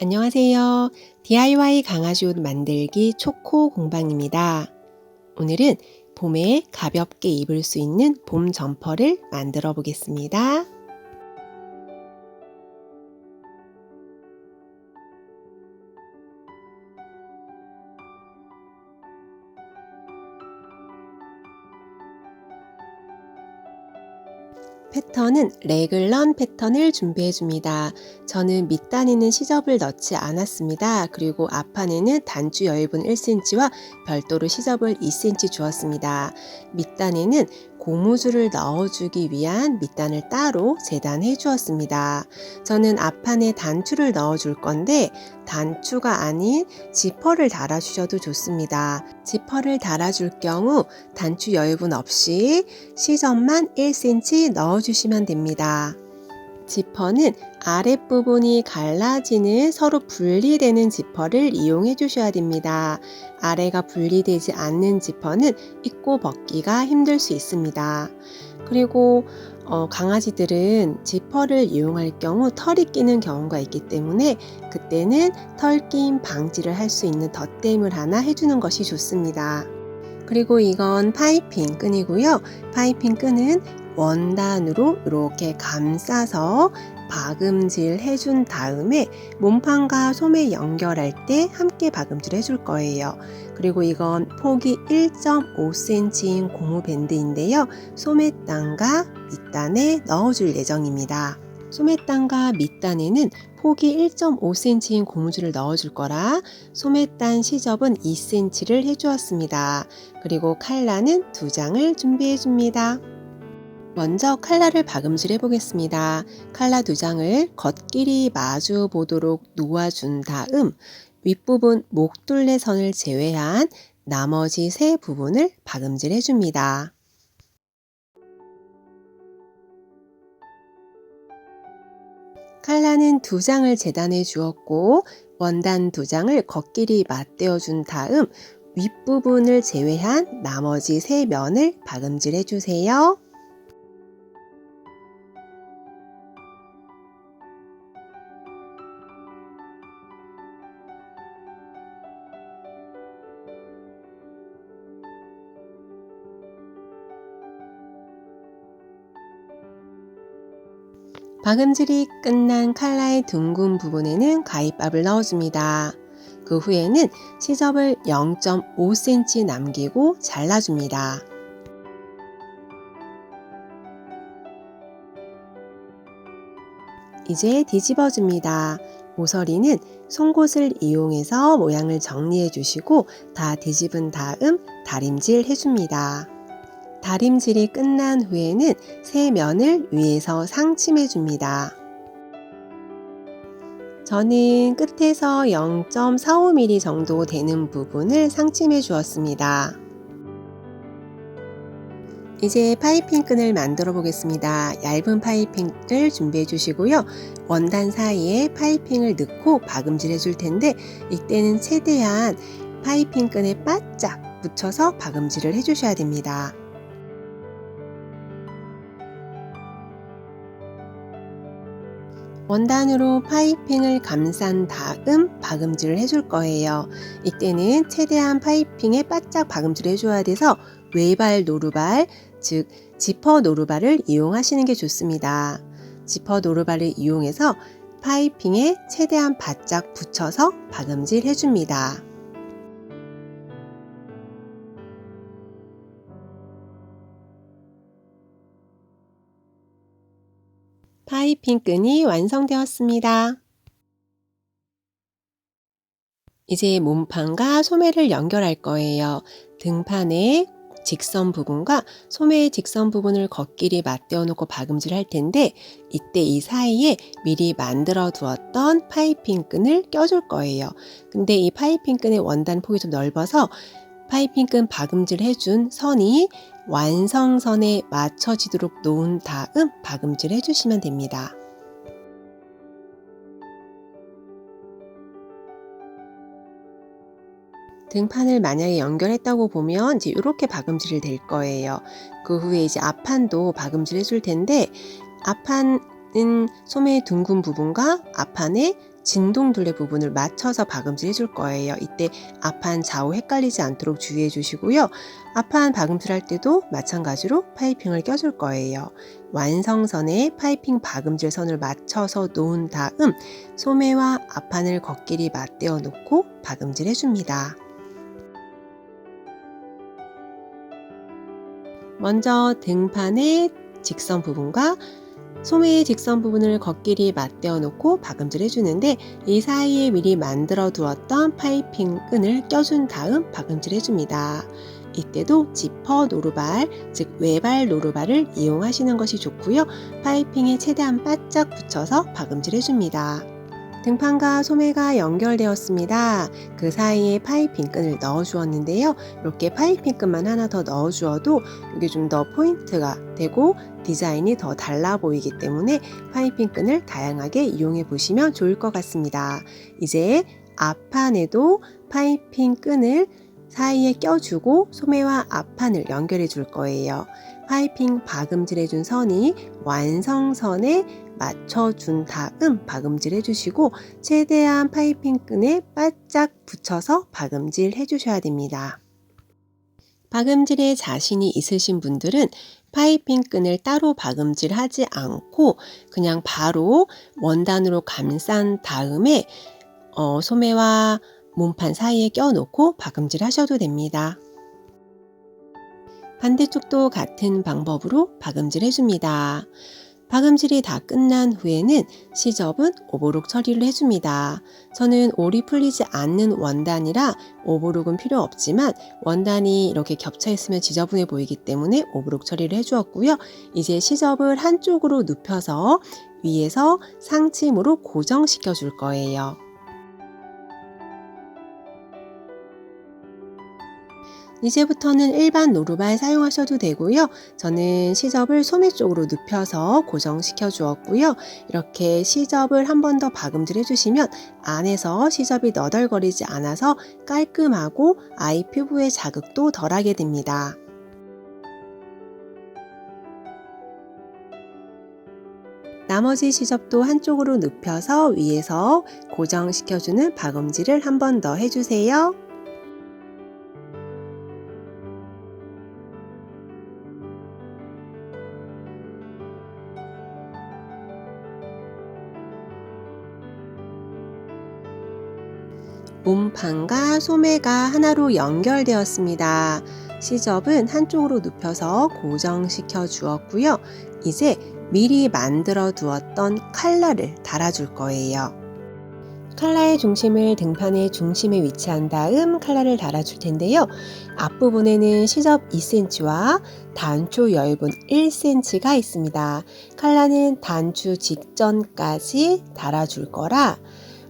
안녕하세요. DIY 강아지 옷 만들기 초코 공방입니다. 오늘은 봄에 가볍게 입을 수 있는 봄 점퍼를 만들어 보겠습니다. 패턴은 레글런 패턴을 준비해 줍니다. 저는 밑단에는 시접을 넣지 않았습니다. 그리고 앞판에는 단추 여유분 1cm와 별도로 시접을 2cm 주었습니다. 밑단에는 고무줄을 넣어주기 위한 밑단을 따로 재단해 주었습니다. 저는 앞판에 단추를 넣어줄 건데 단추가 아닌 지퍼를 달아주셔도 좋습니다. 지퍼를 달아줄 경우 단추 여유분 없이 시접만 1cm 넣어주시면 됩니다. 지퍼는 아랫부분이 갈라지는 서로 분리되는 지퍼를 이용해 주셔야 됩니다. 아래가 분리되지 않는 지퍼는 입고 벗기가 힘들 수 있습니다. 그리고 강아지들은 지퍼를 이용할 경우 털이 끼는 경우가 있기 때문에 그때는 털김 방지를 할 수 있는 덧댐을 하나 해주는 것이 좋습니다. 그리고 이건 파이핑 끈이고요. 파이핑 끈은 원단으로 이렇게 감싸서 박음질 해준 다음에 몸판과 소매 연결할 때 함께 박음질 해줄 거예요. 그리고 이건 폭이 1.5cm인 고무 밴드인데요. 소매단과 밑단에 넣어줄 예정입니다. 소매단과 밑단에는 폭이 1.5cm인 고무줄을 넣어줄 거라 소매단 시접은 2cm를 해주었습니다. 그리고 칼라는 2장을 준비해 줍니다. 먼저 칼라를 박음질 해보겠습니다. 칼라 2장을 겉길이 마주 보도록 놓아준 다음 윗부분 목둘레 선을 제외한 나머지 세 부분을 박음질 해줍니다. 칼라는 2장을 재단해 주었고 원단 2장을 겉길이 맞대어 준 다음 윗부분을 제외한 나머지 세 면을 박음질 해주세요. 박음질이 끝난 칼라의 둥근 부분에는 가위밥을 넣어줍니다. 그 후에는 시접을 0.5cm 남기고 잘라줍니다. 이제 뒤집어줍니다. 모서리는 송곳을 이용해서 모양을 정리해 주시고 다 뒤집은 다음 다림질 해줍니다. 다림질이 끝난 후에는 세 면을 위에서 상침해 줍니다. 저는 끝에서 0.45mm 정도 되는 부분을 상침해 주었습니다. 이제 파이핑 끈을 만들어 보겠습니다. 얇은 파이핑을 준비해 주시고요. 원단 사이에 파이핑을 넣고 박음질 해줄 텐데 이때는 최대한 파이핑 끈에 바짝 붙여서 박음질을 해주셔야 됩니다. 원단으로 파이핑을 감싼 다음 박음질을 해줄 거예요. 이때는 최대한 파이핑에 바짝 박음질을 해줘야 돼서 외발 노루발, 즉 지퍼 노루발을 이용하시는 게 좋습니다. 지퍼 노루발을 이용해서 파이핑에 최대한 바짝 붙여서 박음질 해줍니다. 파이핑 끈이 완성되었습니다. 이제 몸판과 소매를 연결할 거예요. 등판의 직선 부분과 소매의 직선 부분을 겉길이 맞대어 놓고 박음질 할 텐데 이때 이 사이에 미리 만들어 두었던 파이핑 끈을 껴줄 거예요. 근데 이 파이핑 끈의 원단 폭이 좀 넓어서 파이핑 끈 박음질 해준 선이 완성선에 맞춰지도록 놓은 다음 박음질 해주시면 됩니다. 등판을 만약에 연결했다고 보면 이제 이렇게 박음질이 될 거예요. 그 후에 이제 앞판도 박음질 해줄 텐데 앞판은 소매의 둥근 부분과 앞판의 진동 둘레 부분을 맞춰서 박음질 해줄 거예요. 이때 앞판 좌우 헷갈리지 않도록 주의해 주시고요. 앞판 박음질 할 때도 마찬가지로 파이핑을 껴줄 거예요. 완성선에 파이핑 박음질 선을 맞춰서 놓은 다음 소매와 앞판을 걷길이 맞대어 놓고 박음질 해줍니다. 먼저 등판의 직선 부분과 소매의 직선 부분을 걷길이 맞대어 놓고 박음질 해주는데 이 사이에 미리 만들어 두었던 파이핑 끈을 껴준 다음 박음질 해줍니다. 이때도 지퍼 노루발, 즉 외발 노루발을 이용하시는 것이 좋고요. 파이핑에 최대한 바짝 붙여서 박음질 해줍니다. 등판과 소매가 연결되었습니다. 그 사이에 파이핑 끈을 넣어 주었는데요. 이렇게 파이핑 끈만 하나 더 넣어 주어도 이게 좀 더 포인트가 되고 디자인이 더 달라 보이기 때문에 파이핑 끈을 다양하게 이용해 보시면 좋을 것 같습니다. 이제 앞판에도 파이핑 끈을 사이에 껴주고 소매와 앞판을 연결해 줄 거예요. 파이핑 박음질 해준 선이 완성선에 맞춰준 다음 박음질 해주시고 최대한 파이핑 끈에 바짝 붙여서 박음질 해주셔야 됩니다. 박음질에 자신이 있으신 분들은 파이핑 끈을 따로 박음질 하지 않고 그냥 바로 원단으로 감싼 다음에 소매와 몸판 사이에 껴놓고 박음질 하셔도 됩니다. 반대쪽도 같은 방법으로 박음질 해줍니다. 박음질이 다 끝난 후에는 시접은 오버룩 처리를 해줍니다. 저는 올이 풀리지 않는 원단이라 오버룩은 필요 없지만 원단이 이렇게 겹쳐 있으면 지저분해 보이기 때문에 오버룩 처리를 해주었고요. 이제 시접을 한쪽으로 눕혀서 위에서 상침으로 고정시켜 줄 거예요. 이제부터는 일반 노루발 사용하셔도 되고요. 저는 시접을 소매 쪽으로 눕혀서 고정시켜 주었고요. 이렇게 시접을 한 번 더 박음질 해주시면 안에서 시접이 너덜거리지 않아서 깔끔하고 아이 피부의 자극도 덜하게 됩니다. 나머지 시접도 한쪽으로 눕혀서 위에서 고정시켜주는 박음질을 한 번 더 해주세요. 몸판과 소매가 하나로 연결되었습니다. 시접은 한쪽으로 눕혀서 고정시켜 주었고요. 이제 미리 만들어 두었던 칼라를 달아줄 거예요. 칼라의 중심을 등판의 중심에 위치한 다음 칼라를 달아줄 텐데요. 앞부분에는 시접 2cm와 단추 여유분 1cm가 있습니다. 칼라는 단추 직전까지 달아줄 거라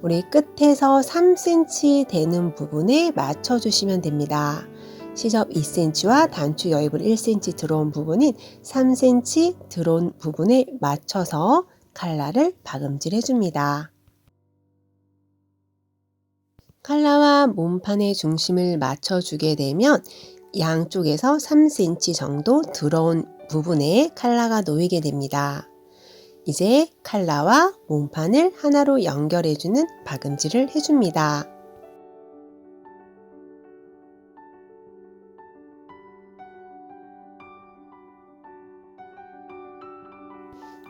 우리 끝에서 3cm 되는 부분에 맞춰주시면 됩니다. 시접 2cm와 단추 여유분 1cm 들어온 부분인 3cm 들어온 부분에 맞춰서 칼라를 박음질 해줍니다. 칼라와 몸판의 중심을 맞춰주게 되면 양쪽에서 3cm 정도 들어온 부분에 칼라가 놓이게 됩니다. 이제 칼라와 몸판을 하나로 연결해주는 박음질을 해줍니다.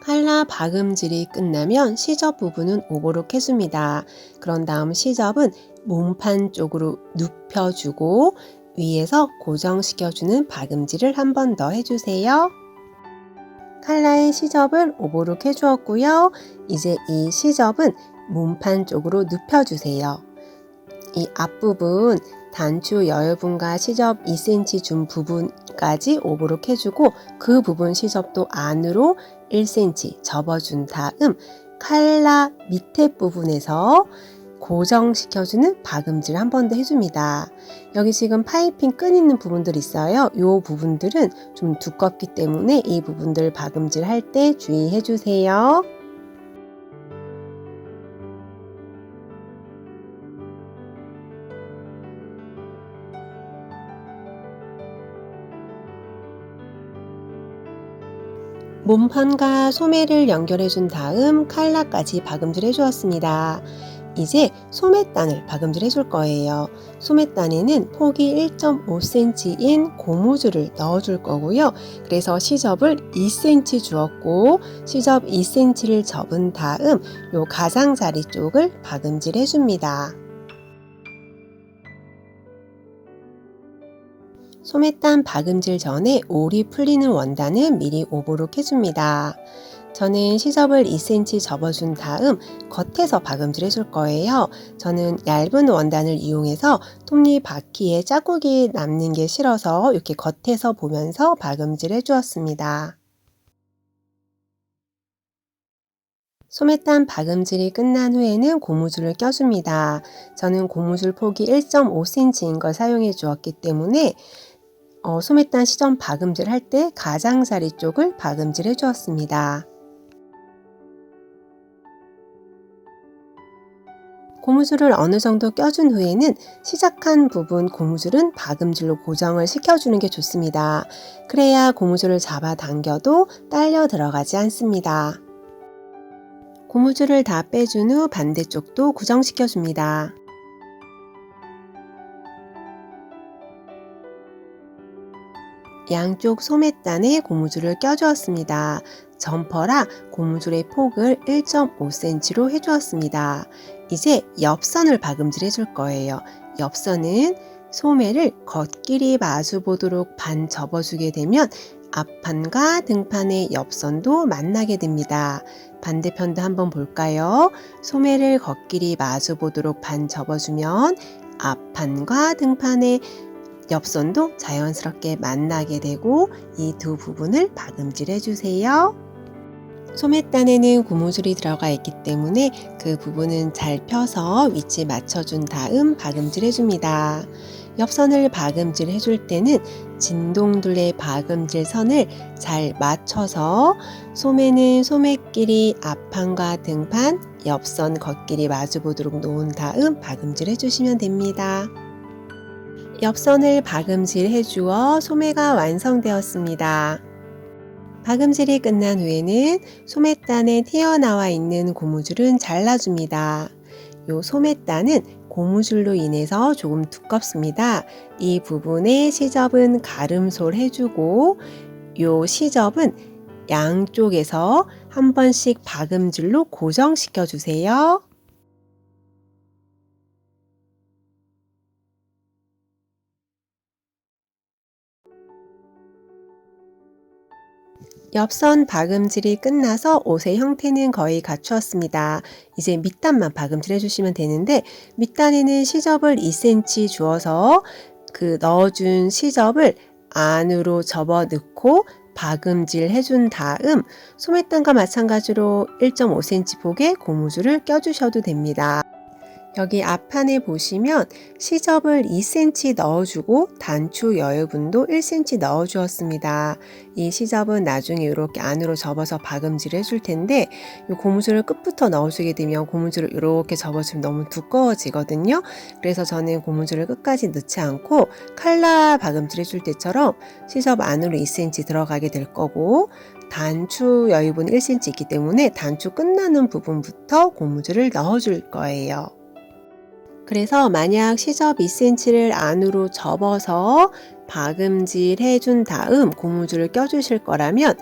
칼라 박음질이 끝나면 시접 부분은 오버룩 해줍니다. 그런 다음 시접은 몸판 쪽으로 눕혀주고 위에서 고정시켜주는 박음질을 한 번 더 해주세요. 칼라의 시접을 오버룩 해주었고요. 이제 이 시접은 몸판 쪽으로 눕혀주세요. 이 앞부분 단추 여유분과 시접 2cm 준 부분까지 오버룩 해주고 그 부분 시접도 안으로 1cm 접어준 다음 칼라 밑에 부분에서 고정시켜주는 박음질 한 번 더 해줍니다. 여기 지금 파이핑 끈 있는 부분들 있어요. 이 부분들은 좀 두껍기 때문에 이 부분들 박음질 할 때 주의해 주세요. 몸판과 소매를 연결해 준 다음 칼라까지 박음질 해 주었습니다. 이제 소매단을 박음질 해줄 거예요. 소매단에는 폭이 1.5cm인 고무줄을 넣어줄 거고요. 그래서 시접을 2cm 주었고 시접 2cm를 접은 다음 요 가장자리 쪽을 박음질 해줍니다. 소매단 박음질 전에 올이 풀리는 원단을 미리 오도록 해줍니다. 저는 시접을 2cm 접어준 다음 겉에서 박음질 해줄 거예요. 저는 얇은 원단을 이용해서 톱니 바퀴에 자국이 남는 게 싫어서 이렇게 겉에서 보면서 박음질 해주었습니다. 소매단 박음질이 끝난 후에는 고무줄을 껴줍니다. 저는 고무줄 폭이 1.5cm인 걸 사용해 주었기 때문에 소매단 시접 박음질 할 때 가장자리 쪽을 박음질 해 주었습니다. 고무줄을 어느 정도 껴준 후에는 시작한 부분 고무줄은 박음질로 고정을 시켜주는 게 좋습니다. 그래야 고무줄을 잡아당겨도 딸려 들어가지 않습니다. 고무줄을 다 빼준 후 반대쪽도 고정시켜줍니다. 양쪽 소매단에 고무줄을 껴주었습니다. 점퍼라 고무줄의 폭을 1.5cm로 해주었습니다. 이제 옆선을 박음질 해줄 거예요. 옆선은 소매를 겉길이 마주보도록 반 접어주게 되면 앞판과 등판의 옆선도 만나게 됩니다. 반대편도 한번 볼까요? 소매를 겉길이 마주보도록 반 접어주면 앞판과 등판의 옆선도 자연스럽게 만나게 되고 이 두 부분을 박음질 해주세요. 소매단에는 고무줄이 들어가 있기 때문에 그 부분은 잘 펴서 위치 맞춰준 다음 박음질 해줍니다. 옆선을 박음질 해줄 때는 진동둘레 박음질 선을 잘 맞춰서 소매는 소매끼리 앞판과 등판, 옆선 겉길이 마주보도록 놓은 다음 박음질 해주시면 됩니다. 옆선을 박음질 해주어 소매가 완성되었습니다. 박음질이 끝난 후에는 소매단에 튀어나와 있는 고무줄은 잘라줍니다. 이 소매단은 고무줄로 인해서 조금 두껍습니다. 이 부분에 시접은 가름솔 해주고 이 시접은 양쪽에서 한 번씩 박음질로 고정시켜 주세요. 옆선 박음질이 끝나서 옷의 형태는 거의 갖추었습니다. 이제 밑단만 박음질 해주시면 되는데 밑단에는 시접을 2cm 주어서 그 넣어준 시접을 안으로 접어 넣고 박음질 해준 다음 소매단과 마찬가지로 1.5cm 폭의 고무줄을 껴주셔도 됩니다. 여기 앞판에 보시면 시접을 2cm 넣어주고 단추 여유분도 1cm 넣어주었습니다. 이 시접은 나중에 이렇게 안으로 접어서 박음질 해줄 텐데 이 고무줄을 끝부터 넣어주게 되면 고무줄을 이렇게 접어주면 너무 두꺼워지거든요. 그래서 저는 고무줄을 끝까지 넣지 않고 칼라 박음질 해줄 때처럼 시접 안으로 2cm 들어가게 될 거고 단추 여유분 1cm 있기 때문에 단추 끝나는 부분부터 고무줄을 넣어줄 거예요. 그래서 만약 시접 2cm를 안으로 접어서 박음질 해준 다음 고무줄을 껴주실 거라면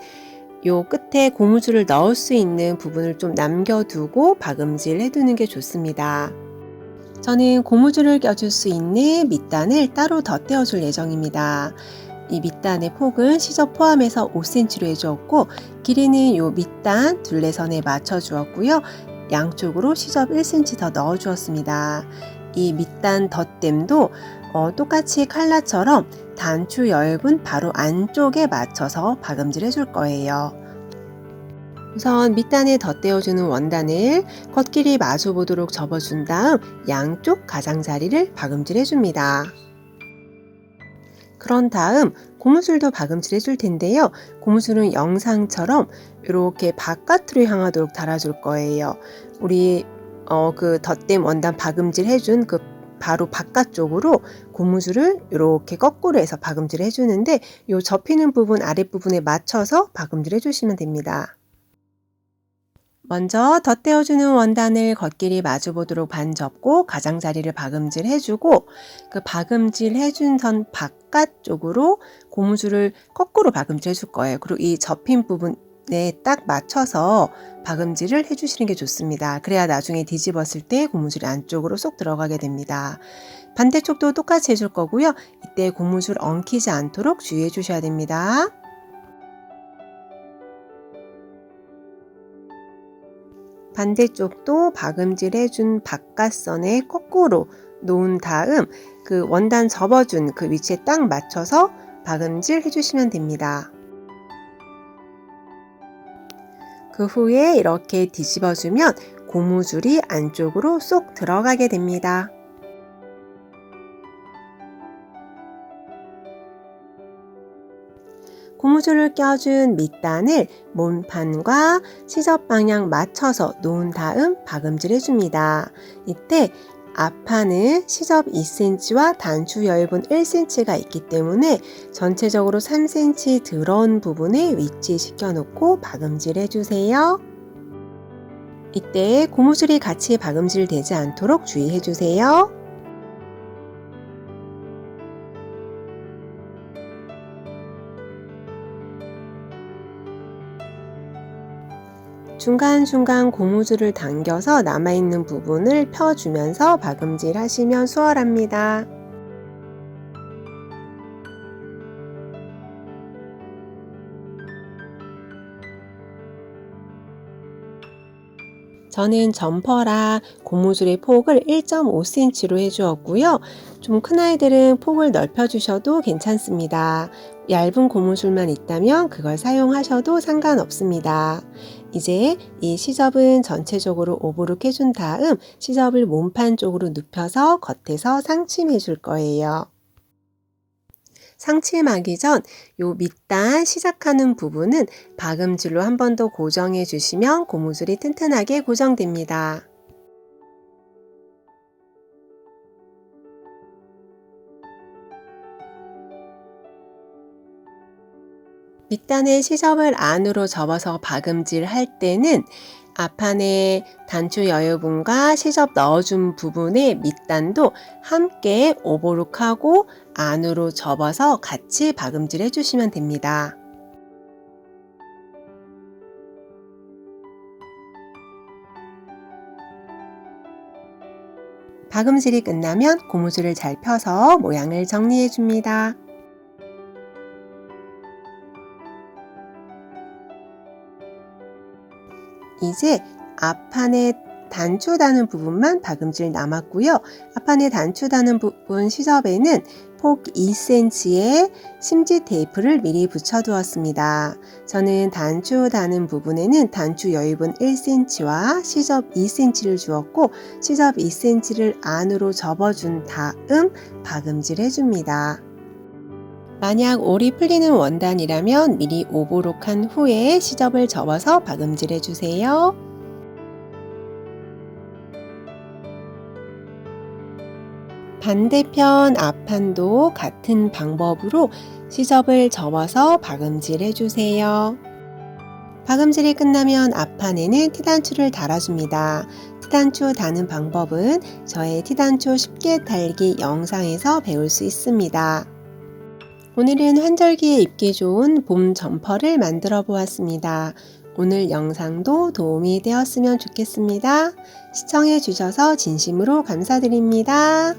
요 끝에 고무줄을 넣을 수 있는 부분을 좀 남겨두고 박음질 해두는 게 좋습니다. 저는 고무줄을 껴줄 수 있는 밑단을 따로 덧대어 줄 예정입니다. 이 밑단의 폭은 시접 포함해서 5cm로 해주었고 길이는 요 밑단 둘레선에 맞춰 주었고요. 양쪽으로 시접 1cm 더 넣어 주었습니다. 이 밑단 덧댐도 똑같이 칼라처럼 단추 여유분 바로 안쪽에 맞춰서 박음질 해줄 거예요. 우선 밑단에 덧대어주는 원단을 겉길이 마주보도록 접어준 다음 양쪽 가장자리를 박음질 해줍니다. 그런 다음 고무줄도 박음질 해줄 텐데요. 고무줄은 영상처럼 이렇게 바깥으로 향하도록 달아줄 거예요. 우리 그 덧댐 원단 박음질 해준 그 바로 바깥쪽으로 고무줄을 이렇게 거꾸로 해서 박음질을 해주는데 이 접히는 부분 아랫부분에 맞춰서 박음질 해주시면 됩니다. 먼저 덧대어주는 원단을 겉길이 마주보도록 반 접고 가장자리를 박음질 해주고 그 박음질 해준 선 바깥쪽으로 고무줄을 거꾸로 박음질 해줄 거예요. 그리고 이 접힌 부분에 딱 맞춰서 박음질을 해주시는 게 좋습니다. 그래야 나중에 뒤집었을 때 고무줄이 안쪽으로 쏙 들어가게 됩니다. 반대쪽도 똑같이 해줄 거고요. 이때 고무줄 엉키지 않도록 주의해 주셔야 됩니다. 반대쪽도 박음질 해준 바깥선에 거꾸로 놓은 다음 그 원단 접어준 그 위치에 딱 맞춰서 박음질 해주시면 됩니다. 그 후에 이렇게 뒤집어주면 고무줄이 안쪽으로 쏙 들어가게 됩니다. 고무줄을 껴준 밑단을 몸판과 시접 방향 맞춰서 놓은 다음 박음질 해줍니다. 이때 앞판은 시접 2cm와 단추 여유분 1cm가 있기 때문에 전체적으로 3cm 들어온 부분에 위치시켜 놓고 박음질 해주세요. 이때 고무줄이 같이 박음질 되지 않도록 주의해 주세요. 중간중간 고무줄을 당겨서 남아있는 부분을 펴주면서 박음질 하시면 수월합니다. 저는 점퍼라 고무줄의 폭을 1.5cm로 해주었고요. 좀 큰 아이들은 폭을 넓혀주셔도 괜찮습니다. 얇은 고무줄만 있다면 그걸 사용하셔도 상관없습니다. 이제 이 시접은 전체적으로 오버룩 해준 다음 시접을 몸판 쪽으로 눕혀서 겉에서 상침해 줄 거예요. 상침하기 전 요 밑단 시작하는 부분은 박음질로 한 번 더 고정해 주시면 고무줄이 튼튼하게 고정됩니다. 밑단의 시접을 안으로 접어서 박음질 할 때는 앞판에 단추 여유분과 시접 넣어준 부분의 밑단도 함께 오버룩하고 안으로 접어서 같이 박음질 해주시면 됩니다. 박음질이 끝나면 고무줄을 잘 펴서 모양을 정리해 줍니다. 이제 앞판에 단추 다는 부분만 박음질 남았고요. 앞판에 단추 다는 부분 시접에는 폭 2cm의 심지 테이프를 미리 붙여 두었습니다. 저는 단추 다는 부분에는 단추 여유분 1cm와 시접 2cm를 주었고 시접 2cm를 안으로 접어준 다음 박음질 해줍니다. 만약 올이 풀리는 원단이라면 미리 오버룩한 후에 시접을 접어서 박음질 해주세요. 반대편 앞판도 같은 방법으로 시접을 접어서 박음질 해주세요. 박음질이 끝나면 앞판에는 티단추를 달아줍니다. 티단추 다는 방법은 저의 티단추 쉽게 달기 영상에서 배울 수 있습니다. 오늘은 환절기에 입기 좋은 봄 점퍼를 만들어 보았습니다. 오늘 영상도 도움이 되었으면 좋겠습니다. 시청해 주셔서 진심으로 감사드립니다.